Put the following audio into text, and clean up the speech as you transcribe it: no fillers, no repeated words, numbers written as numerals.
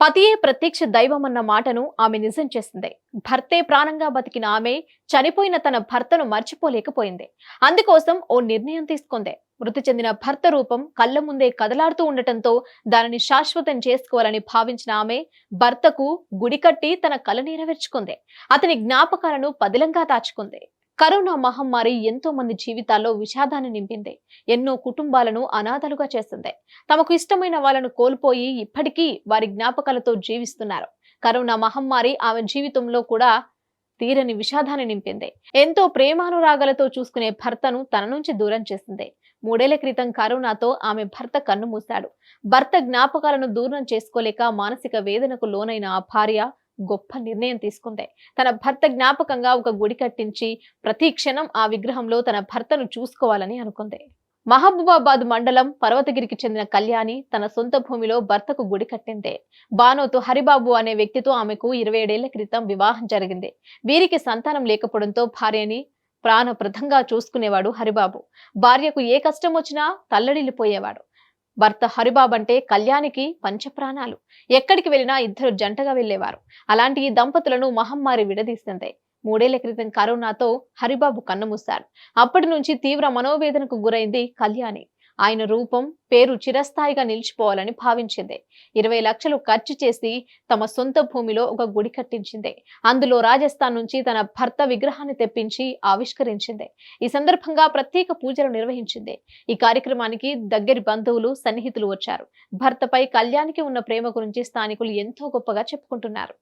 పతియే ప్రత్యక్ష దైవమన్న మాటను ఆమె నిజం చేసింది. భర్తే ప్రాణంగా బతికిన ఆమె చనిపోయిన తన భర్తను మర్చిపోలేకపోయింది. అందుకోసం ఓ నిర్ణయం తీసుకుంది. మృతి చెందిన భర్త రూపం కళ్ళ ముందే కదలాడుతూ ఉండటంతో దానిని శాశ్వతం చేసుకోవాలని భావించిన ఆమె భర్తకు గుడి కట్టి తన కల నెరవేర్చుకుంది. అతని జ్ఞాపకాలను పదిలంగా దాచుకుంది. కరోనా మహమ్మారి ఎంతో మంది జీవితాల్లో విషాదాన్ని నింపింది. ఎన్నో కుటుంబాలను అనాథలుగా చేసింది. తమకు ఇష్టమైన వాళ్ళను కోల్పోయి ఇప్పటికీ వారి జ్ఞాపకాలతో జీవిస్తున్నారు. కరోనా మహమ్మారి ఆమె జీవితంలో కూడా తీరని విషాదాన్ని నింపింది. ఎంతో ప్రేమానురాగాలతో చూసుకునే భర్తను తన నుంచి దూరం చేసింది. 3 ఏళ్ల క్రితం కరోనాతో ఆమె భర్త కన్నుమూశాడు. భర్త జ్ఞాపకాలను దూరం చేసుకోలేక మానసిక వేదనకు లోనైన ఆ భార్య గొప్ప నిర్ణయం తీసుకుంది. తన భర్త జ్ఞాపకంగా ఒక గుడి కట్టించి ప్రతి క్షణం ఆ విగ్రహంలో తన భర్తను చూసుకోవాలని అనుకుంది. మహబూబాబాద్ మండలం పర్వతగిరికి చెందిన కళ్యాణి తన సొంత భూమిలో భర్తకు గుడి కట్టింది. బానోతు హరిబాబు అనే వ్యక్తితో ఆమెకు 27 ఏళ్ల క్రితం వివాహం జరిగింది. వీరికి సంతానం లేకపోవడంతో భార్యని ప్రాణప్రదంగా చూసుకునేవాడు హరిబాబు. భార్యకు ఏ కష్టం వచ్చినా తల్లడిల్లిపోయేవాడు. భర్త హరిబాబు అంటే కళ్యాణికి పంచప్రాణాలు. ఎక్కడికి వెళ్లినా ఇద్దరు జంటగా వెళ్లేవారు. అలాంటి ఈ దంపతులను మహమ్మారి విడదీసింది. 3 ఏళ్ల క్రితం కరోనాతో హరిబాబు కన్నుమూశారు. అప్పటి నుంచి తీవ్ర మనోవేదనకు గురైంది కళ్యాణి. ఆయన రూపం, పేరు చిరస్థాయిగా నిలిచిపోవాలని భావించింది. 20 లక్షలు ఖర్చు చేసి తమ సొంత భూమిలో ఒక గుడి కట్టించింది. అందులో రాజస్థాన్ నుంచి తన భర్త విగ్రహాన్ని తెప్పించి ఆవిష్కరించింది. ఈ సందర్భంగా ప్రత్యేక పూజలు నిర్వహించింది. ఈ కార్యక్రమానికి దగ్గరి బంధువులు, సన్నిహితులు వచ్చారు. భర్తపై కళ్యాణికి ఉన్న ప్రేమ గురించి స్థానికులు ఎంతో గొప్పగా చెప్పుకుంటున్నారు.